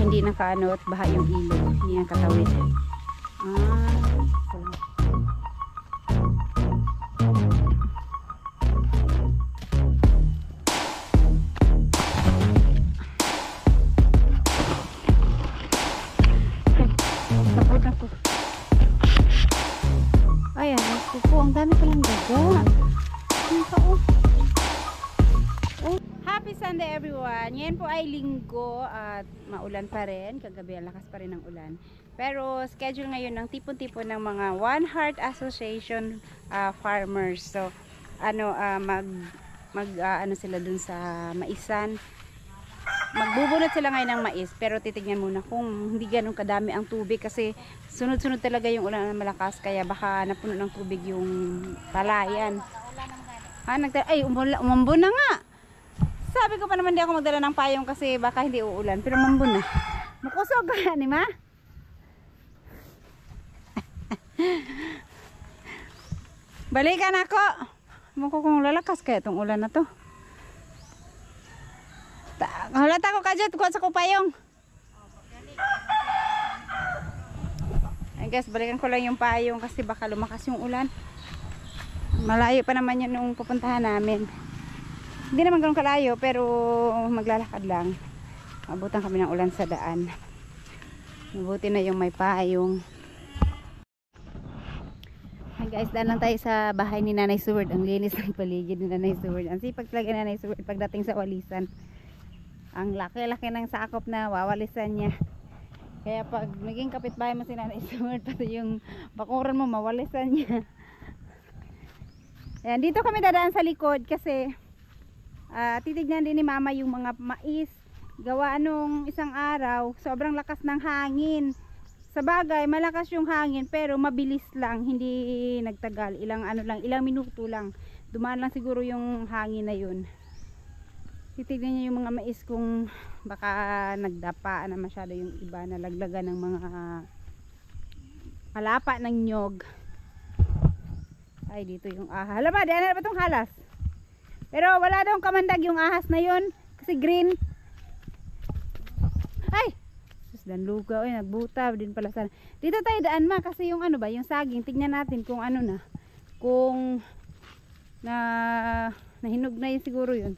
hindi nakaano at baha yung ilog, hindi nakatawid. Tapos ako. Ayan, kuko, ang dami palang daga. Ang kao. Oh. Happy Sunday everyone. Ngayon po ay linggo at maulan pa rin. Kagabi ang lakas pa rin ng ulan. Pero schedule ngayon ng tipon-tipon ng mga One Heart Association farmers. So ano ano sila dun sa maisan. Magbubunot sila ngayon ng mais, pero titignan muna kung hindi ganun kadami ang tubig kasi sunod-sunod talaga yung ulan na malakas, kaya baka napuno ng tubig yung palayan. Ay, umambon na nga. Sabi ko pa naman di ako magdala ng payong kasi baka hindi uulan, pero umambon na. Makusog ka ni ma? Balikan ako. Mukha kung lalakas kaya itong ulan na to. Halata ko kajut kuha sa kupayong. Ay guys, balikan ko lang yung payong kasi baka lumakas yung ulan. Malayo pa naman yun nung pupuntahan namin. Hindi naman ganun kalayo pero maglalakad lang. Abutan kami ng ulan sa daan. Mabuti na yung may payong. Hi guys, daan lang tayo sa bahay ni Nanay Seward. Ang linis ng paligid ni Nanay Seward. Ang sipag talaga ni Nanay Seward pagdating sa walisan. Ang laki-laki ng sakop na wawalisan niya. Kaya pag naging kapitbahay mo si Nanay Seward, pati yung bakuran mo mawalisan niya. Ayan, dito kami dadaan sa likod kasi titignan din ni Mama yung mga mais. Gawa nung isang araw, sobrang lakas ng hangin. Sa bagay, malakas yung hangin pero mabilis lang, hindi nagtagal. Ilang minuto lang. Dumaan lang siguro yung hangin na yun. Titignan niya yung mga mais kung baka nagdapa na masyado yung iba, nalaglagan ng mga palapa ng nyog. Ay, dito yung ahas. Hala ba, diyan na ba itong halas? Pero wala daw kamandag yung ahas na yun kasi green. Ay! Sus, danluga. Ay, nagbuta din pala sana. Dito tayo daan ma kasi yung ano ba, yung saging. Tignan natin kung ano na. Kung nahinog na yun siguro yun.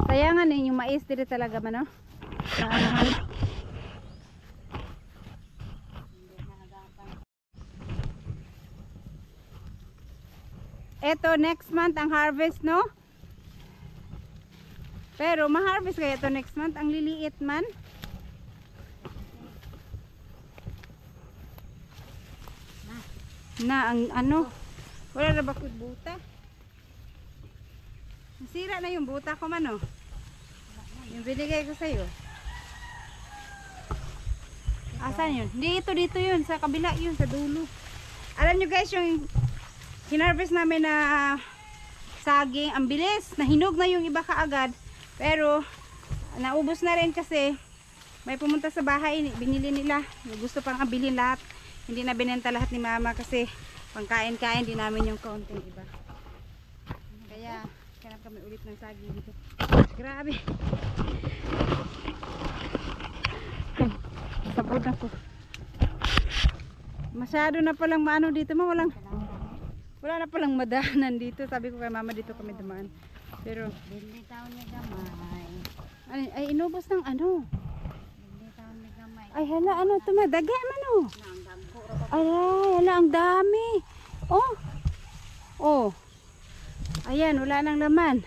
Sayangan yung mais dito talaga man, no? Eto next month ang harvest, no? Pero ma-harvest kaya ito next month, ang liliit man. Na ang ano? Wala na ba buta? Nasira na yung buta ko man, oh. Yung binigay ko sa'yo. Asan yun? Dito yun. Sa kabila yun. Sa dulo. Alam nyo guys, yung hinarvest namin na saging, ang bilis. Nahinog na yung iba kaagad. Pero, naubos na rin kasi may pumunta sa bahay. Binili nila. Gusto pang abilin lahat. Hindi na binenta lahat ni Mama kasi pangkain-kain din namin yung kaunting iba. Kaya, hanap kami ulit ng saging dito. Grabe. Sabod na po. Masyado na palang maano dito. Wala na palang madahanan dito. Sabi ko kay Mama dito kami dumaan. Pero Dili taon ni gamay. ay inubos ng ano. Dili taon ni gamay. Ay hala, ano ito madaga man oh. Ay hala, ang dami. Oh. Oh. Ayan, wala nang laman.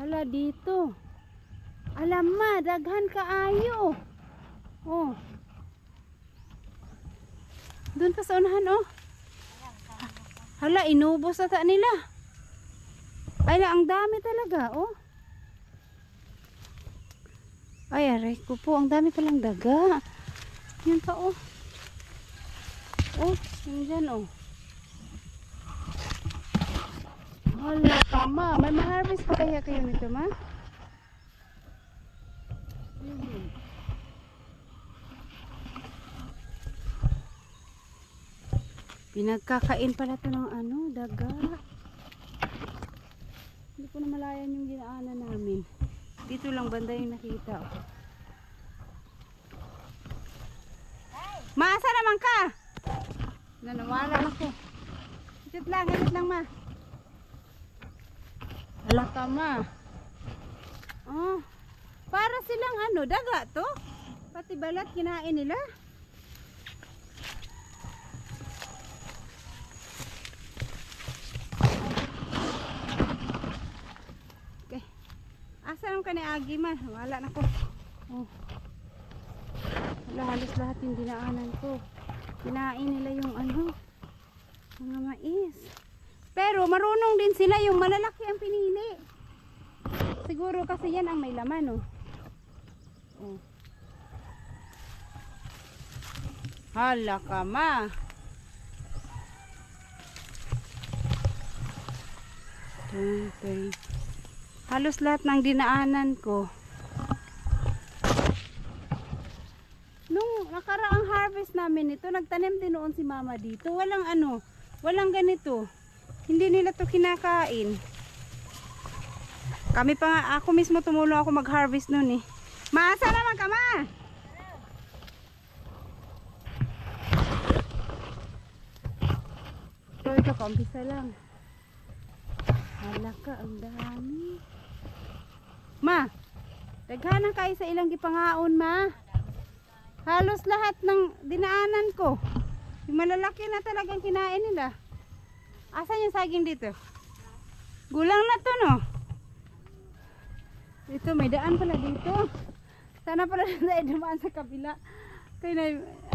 Hala dito. Alam ma, daghan kaayo. Oh. Doon pa sa unahan, oh. Hala, inubos ata nila. Ay, ang dami talaga, oh. Ay, aray ko po, ang dami palang daga. Yan pa, oh. Oh, yan dyan, oh. Hala pa, ma. May ma-harvest pa kaya kayo nito, ma? Pinagkakain pala ito ng ano, daga. Hindi ko na malayan yung dinaanan namin. Dito lang banda yung nakita. Maasa naman ka? Nanawala ako. Higit lang ma. Hala ka ma. Oh, para silang ano, daga to. Pati balat kinain nila. Okay. Asa naman ka ni Agi man? Wala na ko. Oh. Wala, halos lahat yung dinaanan ko. Kinain nila yung ano, mga mais. Pero marunong din sila, yung malalaki ang pinili. Siguro kasi yan ang may laman, oh. Oh. Hala ka ma. Okay. Halos lahat ng dinaanan ko. Nung nakaraang harvest namin ito, nagtanim din noon si mama dito. Walang ano, walang ganito. Hindi nila to kinakain. Kami pa nga, ako mismo tumulong ako mag-harvest noon eh. Maasa naman ka ma. So ito, kaumpisa lang. Hala ka, ang dami. Ma, daghanan kayo sa ilang gipangaon ma. Halos lahat ng dinaanan ko. Yung malalaki na talagang kinain nila. Asan yung saging dito? Gulang na to no. Dito may daan pala dito. Sana pala tayo dumaan sa kabila. Kaya na,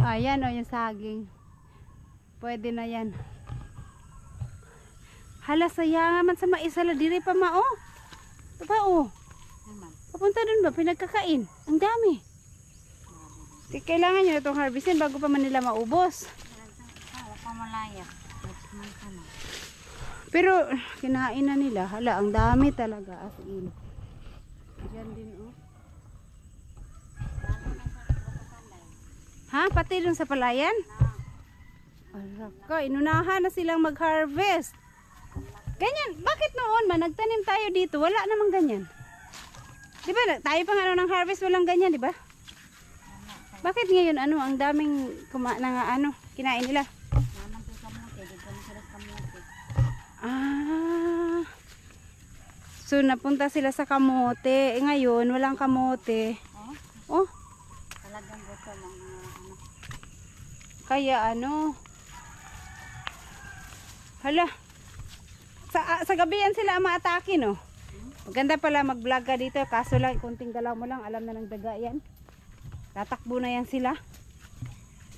ayan o yung saging. Pwede na yan. Hala, sayang man sa maisala diri pa ma oh. Ito pa oh. Papunta dun ba? Pinagkakain. Ang dami. Kailangan nyo na itong harvestin bago pa man nila maubos. Wala pa malaya. Pero kinain na nila. Hala, ang dami talaga as in. Diyan din oh. Ha? Pati dun sa palayan? Alaka, inunahan na silang mag-harvest. Ganyan, bakit noon man nagtanim tayo dito, wala namang ganyan. Di ba, tayo pa nga ng harvest walang ganyan, di ba? Bakit ngayon ano, ang daming kinain nila? Naman to kamote, dito na sila kamote. Ah. So napunta sila sa kamote, ngayon walang kamote. Oh, Talagang gusto ng mga ano. kaya ano. Hala. Sa gabi yan sila maatake no. Maganda pala mag-vlog ka dito, kaso lang kunting galaw mo lang, alam na ng daga yan. Tatakbo na yan sila.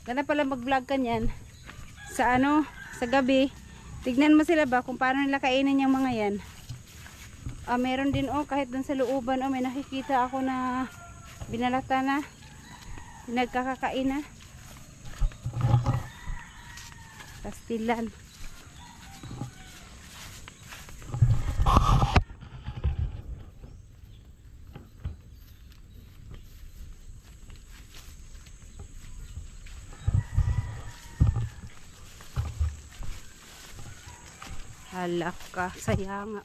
Ganda pala mag-vlog ka niyan. Sa ano, sa gabi. Tignan mo sila ba kung paano nila kainin yung mga yan. Meron din oh, kahit dun sa looban oh, may nakikita ako na binalata na. Pinagkakakain na. Pastilan. Halak ka, sayang nga.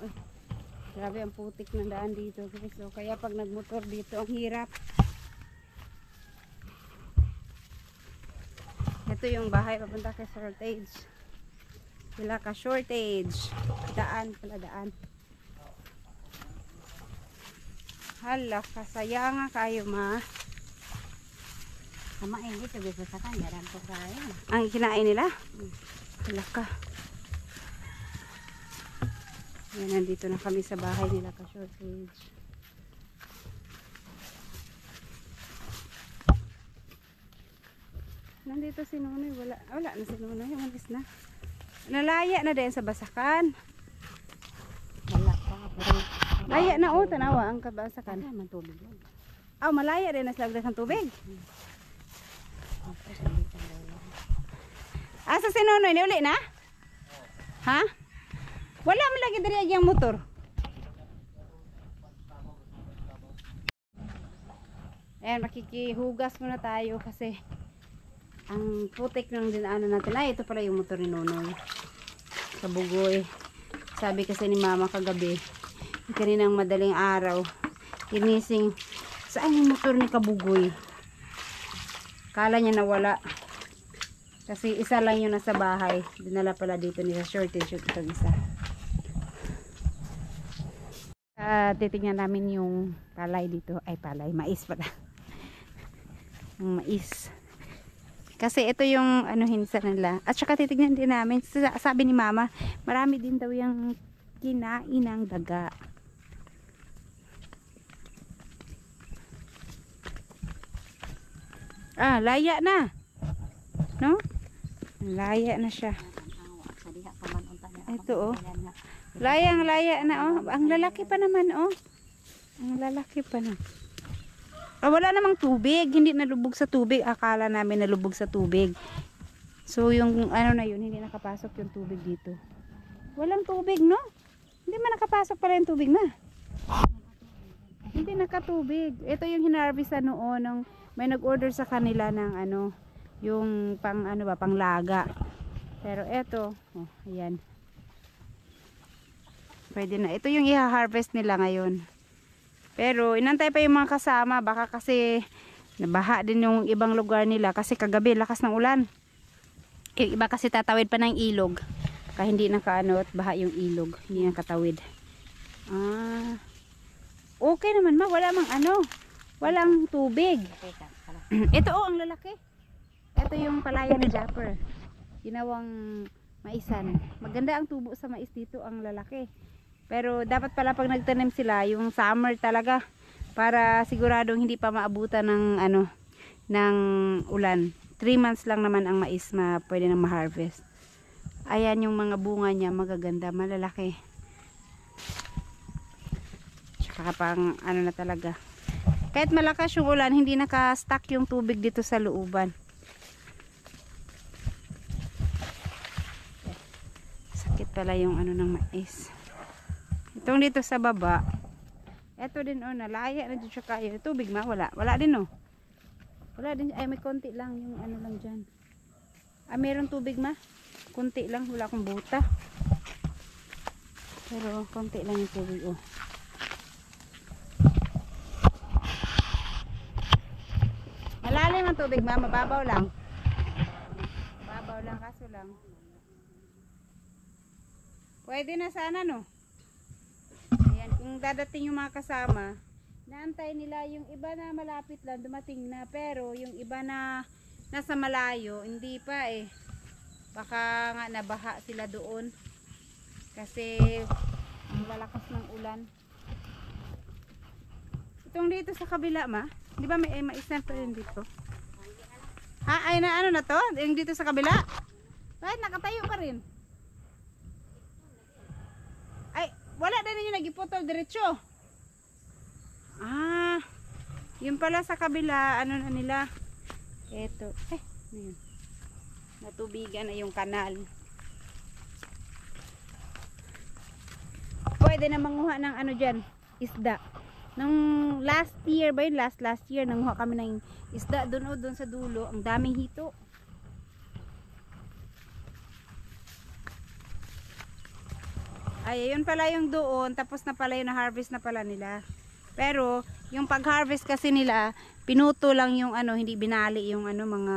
Grabe ang putik ng daan dito guys. So, kaya pag nagmotor dito ang hirap. Ito yung bahay papunta kay Shortage. Sila ka Shortage. Daan pala daan. Halak ka, sayang nga kayo ma. Kamain dito, gusto sa kanya, dan po kaya. Ang kinain nila? Halak ka. Yan, nandito na kami sa bahay nila ka Shortage. Nandito si Nunoy, wala na si Nunoy, umalis na. Nalaya na din sa basakan. Wala pa. Pero Laya na oh, tanawa ang kabasakan. kaya man tubig yun. Malaya din na sa lagdas ng tubig. Asa si Nunoy, niuli na? Ha? Wala man lagi diri ang motor. Ayan, makikihugas muna tayo kasi ang putik ng dinaanan natin. Ay, ito pala yung motor ni Nonoy. Sa Bugoy. Sabi kasi ni Mama kagabi, Kaninang madaling araw. Ginising. Saan yung motor ni Kabugoy? Kala niya nawala. Kasi isa lang yung nasa bahay. Dinala pala dito ni sa shortage itong isa. Titingnan namin yung palay dito. Ay palay, mais pala. Yung mais. Kasi ito yung hinsa nila. At saka titignan din namin. Sabi ni mama, marami din daw yung kinain ng daga. Laya na. No? Laya na siya. Ito Layang laya na Ang lalaki pa naman Ang lalaki pa na. Wala namang tubig. Hindi nalubog sa tubig. Akala namin nalubog sa tubig. So yung na yun, hindi nakapasok yung tubig dito. Walang tubig, no? Hindi man nakapasok pala yung tubig na. Hindi nakatubig. Ito yung hinarvestan noon. May nag-order sa kanila ng yung panglaga. Pero eto, ayan. Pwede na. Ito yung i-harvest nila ngayon. Pero inantay pa yung mga kasama. Baka kasi nabaha din yung ibang lugar nila. Kasi kagabi, lakas ng ulan. Yung iba kasi tatawid pa ng ilog. Kaya hindi at baha yung ilog. Hindi nakatawid. Okay naman wala mang walang tubig. Ito ang lalaki. Ito yung palaya ni Japper. Ginawang maisan. Maganda ang tubo sa mais dito, ang lalaki. Pero dapat pala pag nagtanim sila, yung summer talaga, para siguradong hindi pa maabutan ng ulan. 3 months lang naman ang mais pwede nang ma-harvest. Ayan yung mga bunga niya, magaganda, malalaki. Tsaka pang na talaga. Kahit malakas yung ulan, hindi naka-stack yung tubig dito sa looban. Sakit pala yung ng mais. Itong dito sa baba, eto din nalaya na dito siya kayo. Tubig wala. Wala din Wala din. Ay may konti lang yung lang dyan. Meron tubig konti lang. Wala akong buta. Pero konti lang yung tubig Malalim ang tubig mababaw lang. Mababaw lang kaso lang. Pwede na sana Ayan, kung dadating yung mga kasama, naantay nila yung iba na malapit lang dumating na, pero yung iba na nasa malayo hindi pa baka nga nabaha sila doon kasi ang lalakas ng ulan. Itong dito sa kabila di ba may mais na to yun dito? Ay na na to? Yung dito sa kabila? Bakit nakatayo pa rin? Ay wala na ninyo nagiputol diretso. Yun pala sa kabila na nila. Eto yun. Natubigan na yung kanal. Pwede na manguha ng dyan, isda. Nung last year ba yun? Last year nanguha kami ng isda doon sa dulo. Ang daming hito. Ay, yun pala yung doon. Tapos na pala yung na-harvest na pala nila. Pero yung pag-harvest kasi nila, pinuto lang yung hindi binali yung mga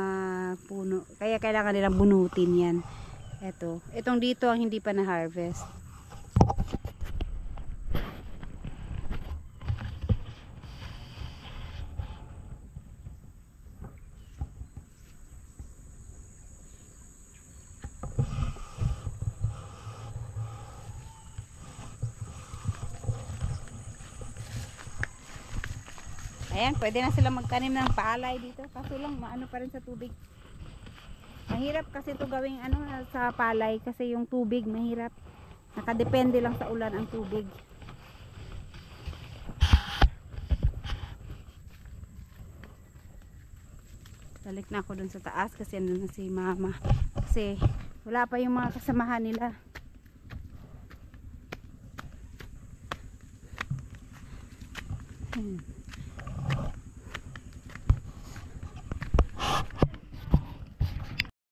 puno. Kaya kailangan nilang bunutin yan. Itong dito ang hindi pa na-harvest. Ayan, pwede na sila magtanim ng palay dito. Kaso lang, pa rin sa tubig. Mahirap kasi ito gawing sa palay. Kasi yung tubig, mahirap. Nakadepende lang sa ulan ang tubig. Balik na ako dun sa taas kasi andun na si mama. Kasi wala pa yung mga kasamahan nila.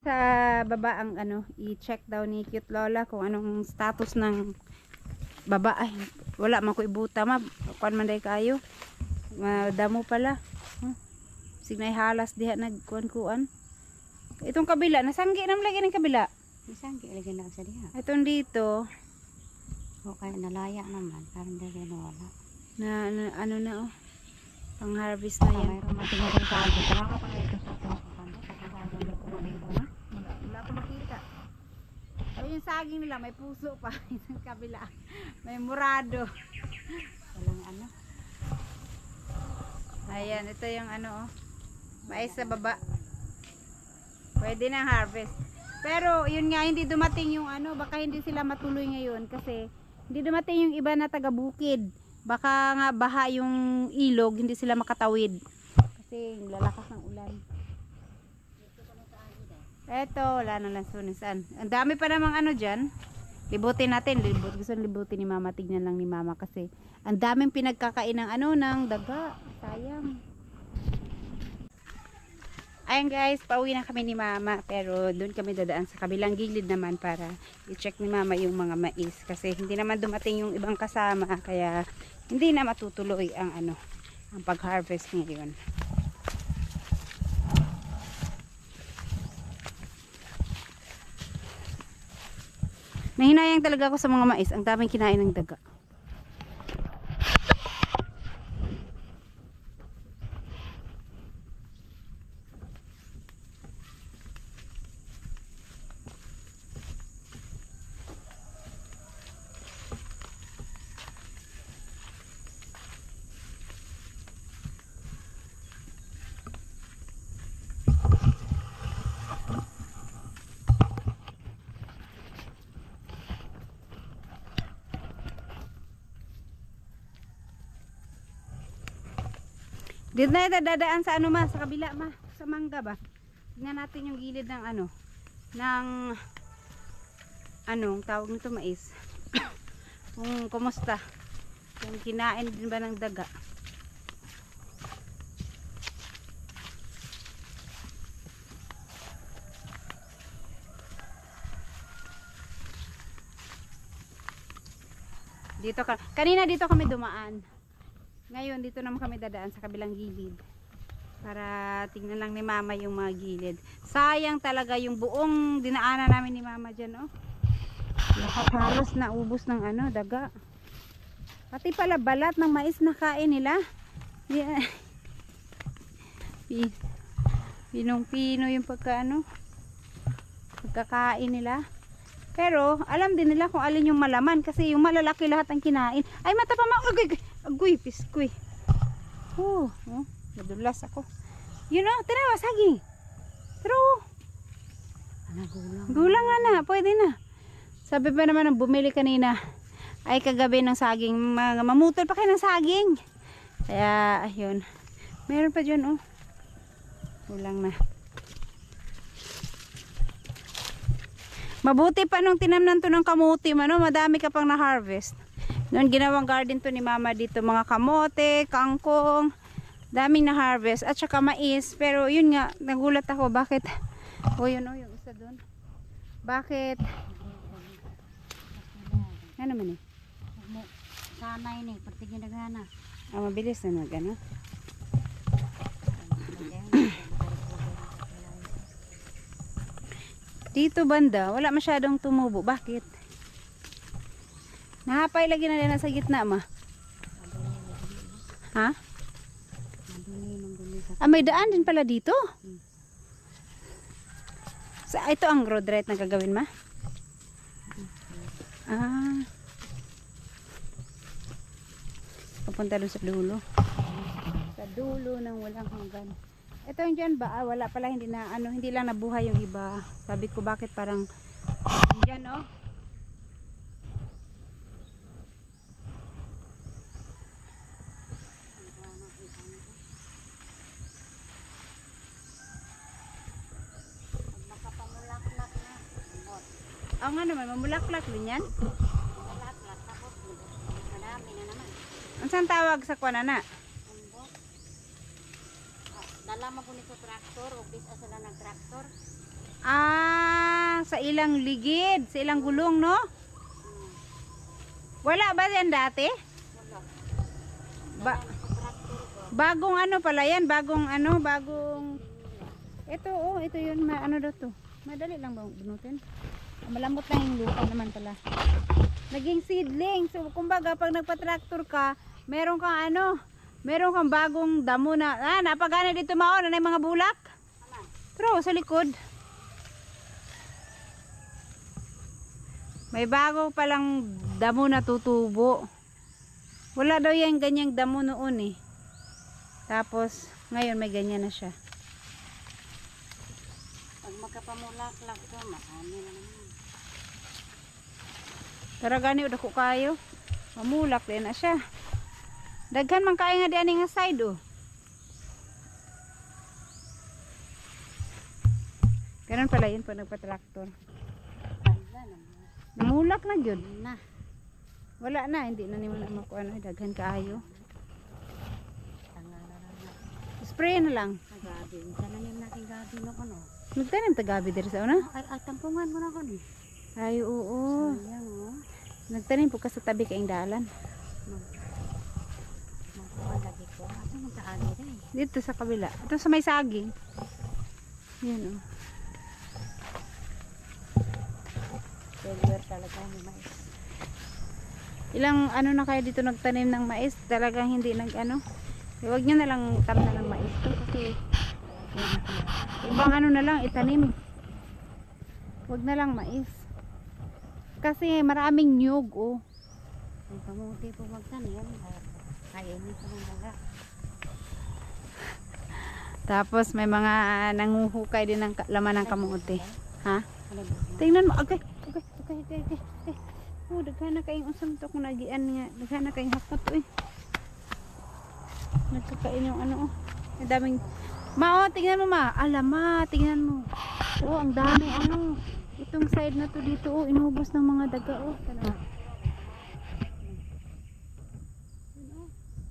Sa baba ang i-check daw ni Cute Lola kung anong status ng baba. Ay, Wala man ko ibuta ma. Kuan man day kayo. Damo pala. Signay halas diha nagkuan-kuan. Itong kabila, nasanggi naman lagi ng kabila. Isang lagi na sa diha. Itong dito, O kaya nalaya naman, parang dali na wala. ano na oh. Pang harvest na yan. Mayroon matingin sa akin. Tara ka pa ito sa ito. Wala ko makita. Ay, yung saging nila, may puso pa. Yung kabila, may murado. Walang ano. Ayan, ito yung ano oh. Mais sa baba. Pwede na harvest. Pero yun nga, hindi dumating yung ano, baka hindi sila matuloy ngayon kasi hindi dumating yung iba na taga bukid. Baka nga baha yung ilog, hindi sila makatawid. Kasi lalakas ng ulan. Eto, wala na lang sunisan. Ang dami pa namang ano dyan. Libutin natin. Gusto libutin ni mama. Tignan lang ni mama kasi ang daming pinagkakain ng ano, ng daga. Sayang. Ayan guys, pauwi na kami ni mama. Pero doon kami dadaan sa kabilang gilid naman para i-check ni mama yung mga mais. Kasi hindi naman dumating yung ibang kasama. Kaya hindi na matutuloy ang ano, ang pag-harvest ngayon. Nahinayang talaga ako sa mga mais. Ang daming kinain ng daga. Dito na ito dadaan sa ano ma, sa kabila ma, sa mangga ba? Tingnan natin yung gilid ng ano, ng anong tawag nito mais. Kung kumusta? Kung kinain din ba ng daga? Dito kanina dito kami dumaan. Ngayon, dito naman kami dadaan sa kabilang gilid. Para tingnan lang ni mama yung mga gilid. Sayang talaga yung buong dinaanan namin ni mama dyan, oh. Lahat halos na ubos ng ano, daga. Pati pala balat ng mais na kain nila. Yeah. Pinong-pino yung pagkakain nila. Pero, alam din nila kung alin yung malaman. Kasi yung malalaki lahat ang kinain. Ay, mata pa agoy, piskoy. Nadulas ako. Yun o, tinawa, saging. Pero, gulang nga na, pwede na. Sabi pa naman ng bumili kanina, ay kagabi ng saging. Mamutol pa kayo ng saging. Kaya, ayun. Meron pa dyan, oh. Kulang na. Mabuti pa nung tinamnan to ng kamuti, madami ka pang na-harvest. Noon ginawang garden to ni mama dito, mga kamote, kangkong, daming na-harvest, at saka mais. Pero yun nga, nagulat ako, bakit, yun yung isa doon. Bakit, ano naman eh? Sanay ni, pertigin na gana. Mabilis na ano? Dito banda, wala masyadong tumubo. Bakit? Nahapay lagi na din sa gitna, ma. Ha? May daan din pala dito. Ito ang road right na gagawin, ma? Papunta doon sa dulo. Sa dulo ng walang hanggan. Ito yung dyan ba? Wala pala, hindi lang nabuhay yung iba. Sabi ko bakit parang dyan, oh. Makapamulaklak na. Oo nga naman, mamulaklak din yan. Mamulaklak, tapos madami na naman. Ang saan tawag sa kwanana? Dala mo po nito traktor o bisa sila ng traktor. Sa ilang ligid, sa ilang gulong, no? Wala ba yan dati? Wala. Ba Sa traktor ko. bagong ano pala yan? Bagong ito oh, ito yun. Ano daw to? Madali lang ba bunutin? Malambot lang yung lupa naman pala. Naging seedling. So kumbaga pag nagpa-tractor ka, meron kang bagong damo na. Napagana dito maon na yung mga bulak. Aman. Pero sa likod. May bago palang damo na tutubo. Wala daw yung ganyang damo noon eh. Tapos ngayon may ganyan na siya. Pag magkapamulaklak ko, marami na naman. Tara gani udah ko kayo. Mamulak din na siya. Daghan man kaya nga diyan nga side oh. Ganun pala yun pag nagpa-tractor. Wala naman. Namulak na yun. Na. Wala na, hindi na naman makuha na. Daghan kayo. Tanga na lang. Spray na lang. Gabi. Tananim natin gabi no ano. Nagtanim tagabi diri sa una? Ay, tampungan mo na ko ni. Ay, oo. Sayang oh. Nagtanim po ka sa tabi kaing dalan. Magkuhan lagi ko. Asa mo sa ali rin? Dito sa kabila. Ito sa may saging. Yan oh. Silver talaga ni mais. Ilang ano na kayo dito nagtanim ng mais? Talagang hindi huwag nyo na lang tamna ng mais to kasi ibang ano na lang itanim. Huwag na lang mais. Kasi maraming nyug oh. Ang kamuti po magtanim. Kainin ko ng daga. Tapos may mga nanguhukay din ng laman ng kamote. Ha? Ano ba? Tingnan mo. Okay. Oh, daghan na kayong usam to kung nagian nga. Daghan na kayong hakot eh. Nagkakain yung ano oh. Ang daming tingnan mo ma. Alama, tingnan mo. Oh, ang dami ano. Itong side na to dito oh, inubos ng mga daga oh. Tanaw. Yun oh.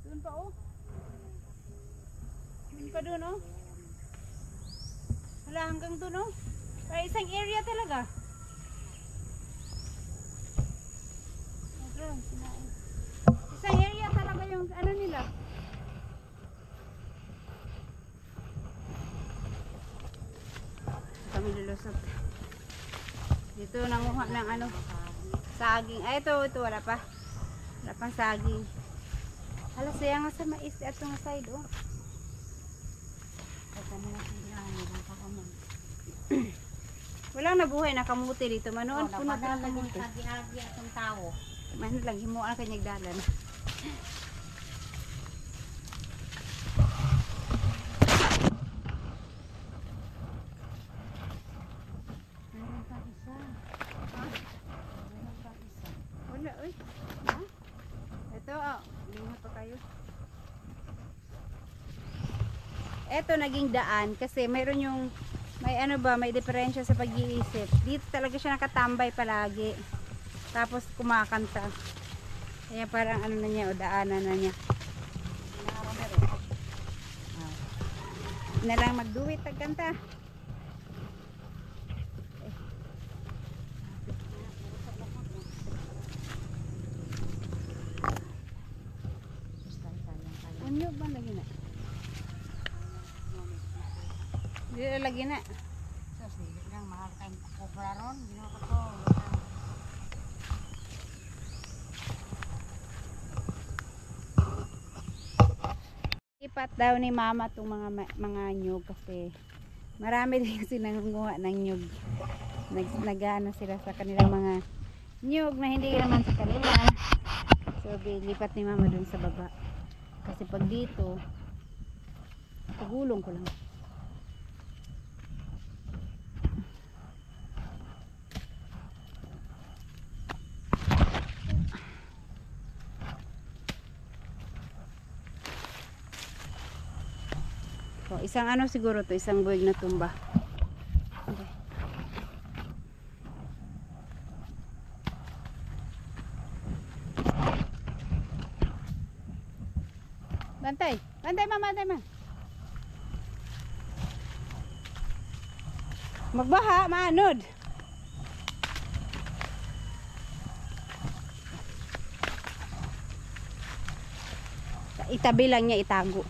Doon pa oh. Doon pa doon oh. Wala hanggang doon oh. Kaya isang area talaga. Isang area talaga yung ano nila. Kami lulusot. Dito nanguha ng ano, saging. Ay ito wala pa. Wala pang saging. Hala siya nga sa mais at nga side oh. Ito na natin lang. Ilang pa ko man. Walang nabuhay na kamuti dito. Manoon Wala puno pa ng na kamuti. agi-agi atong tao. Man lang himuan kanyang dalan. Meron pa isa. Ha? Meron pa isa. Wala oy. Ha? Ito oh, linga pa kayo. Ito naging daan kasi mayroon yung may ano ba, may diferensya sa pag-iisip. Dito talaga siya nakatambay palagi. Tapos kumakanta. Kaya parang ano na niya o daanan na niya. Na lang magduwit tagkanta. Unyo ba lagi na? Dito lagi na. Sus, hindi lang mahal kayong kupra ron. Ginawa ko. Ipat daw ni mama itong mga nyug kasi marami din kasi nangunguha ng nyug. Nag-ano sila sa kanilang mga nyug na hindi naman sa kanila. So lipat ni mama dun sa baba. Kasi pag dito, pagulong ko lang. So, isang ano siguro to, isang buwig na tumba. Okay. Bantay, bantay ma, bantay ma. Magbaha, maanod. itabi lang niya, itago.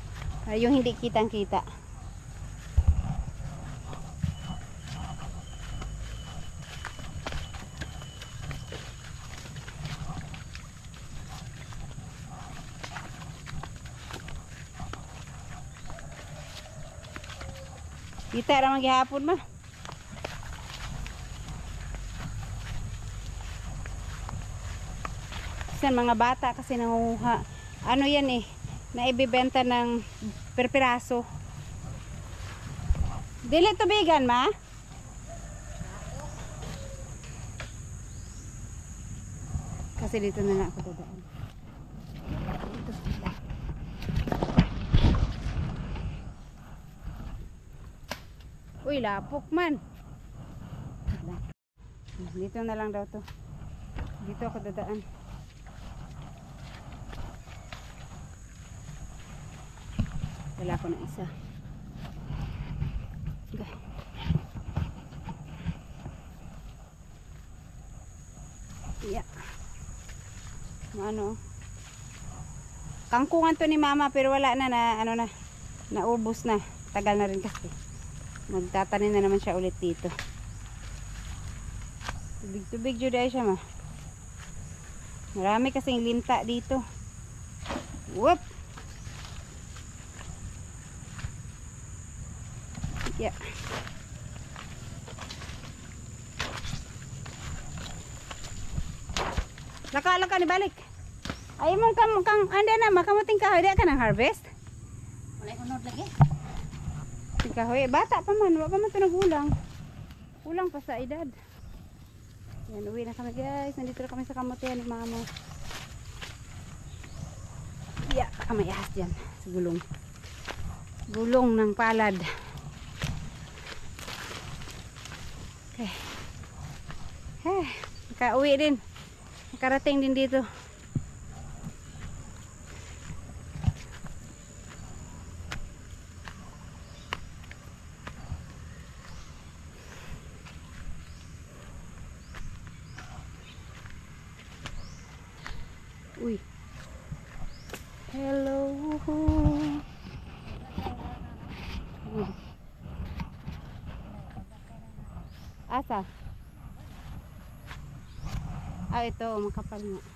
Yung hindi kitang-kita. Kita ra maghihapon ma. Kasi mga bata kasi nanguha. Ano yan eh, naibibenta ng per piraso. Dili tubigan ma? Kasi dito na lang ako dadaan. Dito sila. Uy, lapok man. Dito na lang daw to. Dito ako dadaan. Wala ko na isa. Okay. Yeah. Ano? Kangkungan to ni mama pero wala na ano na. Naubos na. Tagal na rin kasi. Magtatanim na naman siya ulit dito. Tubig-tubig jud ay siya ma. Marami kasing linta dito. Whoop. Yeah. Laka ni balik. Ay mo kang anda na makamuting kahoy di ka nang harvest. Wala ko nod lagi. Kahoy bata pa man, wa pa man to nagulang. Kulang pa sa edad. Yan, uwi na kami guys. Nandito na kami sa kamutihan ni mama. Yeah, kami ahas dyan sa gulong. Gulong ng palad. Okay. Nakauwi din. Nakarating din dito. Uy. Hello. Asa? Ah, ito, makapal nga.